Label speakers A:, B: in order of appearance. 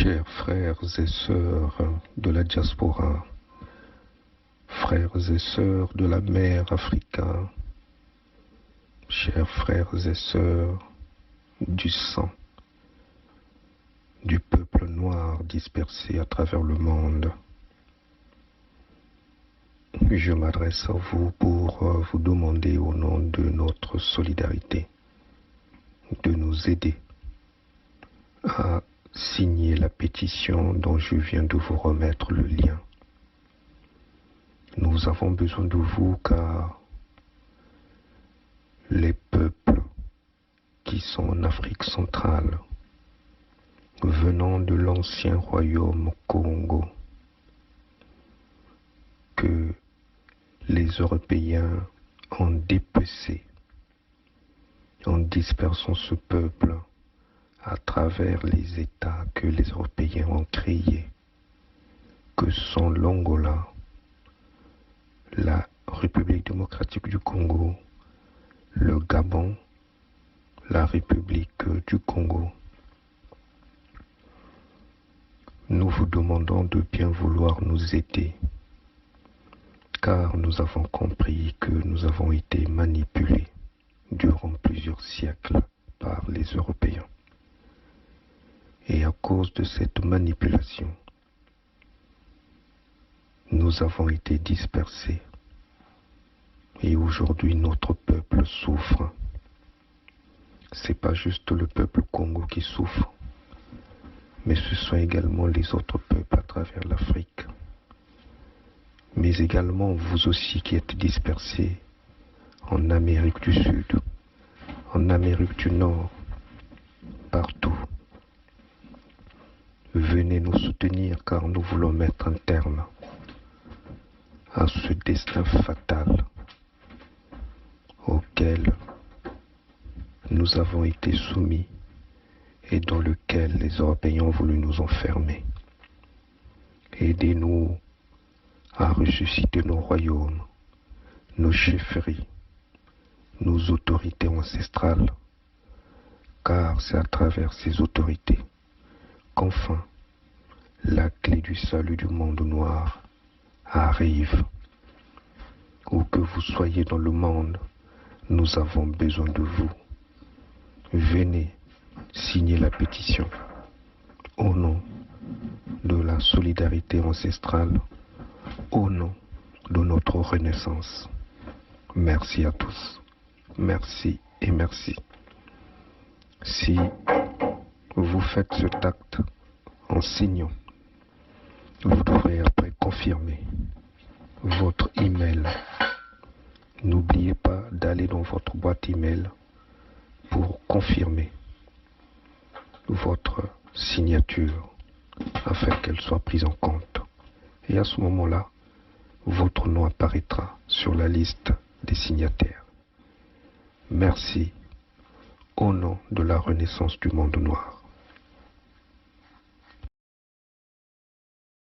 A: Chers frères et sœurs de la diaspora, frères et sœurs de la mer Africa, chers frères et sœurs du sang, du peuple noir dispersé à travers le monde, je m'adresse à vous pour vous demander au nom de notre solidarité de nous aider à signer la pétition dont je viens de vous remettre le lien. Nous avons besoin de vous car les peuples qui sont en Afrique centrale, venant de l'ancien royaume Congo, que les Européens ont dépecé en dispersant ce peuple à travers les États que les Européens ont créés, que sont l'Angola, la République démocratique du Congo, le Gabon, la République du Congo. Nous vous demandons de bien vouloir nous aider, car nous avons compris que nous avons été manipulés durant plusieurs siècles par les Européens. Et à cause de cette manipulation, nous avons été dispersés. Et aujourd'hui, notre peuple souffre. Ce n'est pas juste le peuple Congo qui souffre, mais ce sont également les autres peuples à travers l'Afrique. Mais également vous aussi qui êtes dispersés en Amérique du Sud, en Amérique du Nord, partout. Venez nous soutenir car nous voulons mettre un terme à ce destin fatal auquel nous avons été soumis et dans lequel les Européens ont voulu nous enfermer. Aidez-nous à ressusciter nos royaumes, nos chefferies, nos autorités ancestrales, car c'est à travers ces autorités qu'enfin la clé du salut du monde noir arrive. Où que vous soyez dans le monde, nous avons besoin de vous. Venez signer la pétition au nom de la solidarité ancestrale, au nom de notre renaissance. Merci à tous. Merci et merci. Si vous faites cet acte en signant, vous devrez après confirmer votre email. N'oubliez pas d'aller dans votre boîte email pour confirmer votre signature afin qu'elle soit prise en compte. Et à ce moment-là, votre nom apparaîtra sur la liste des signataires. Merci au nom de la renaissance du monde noir.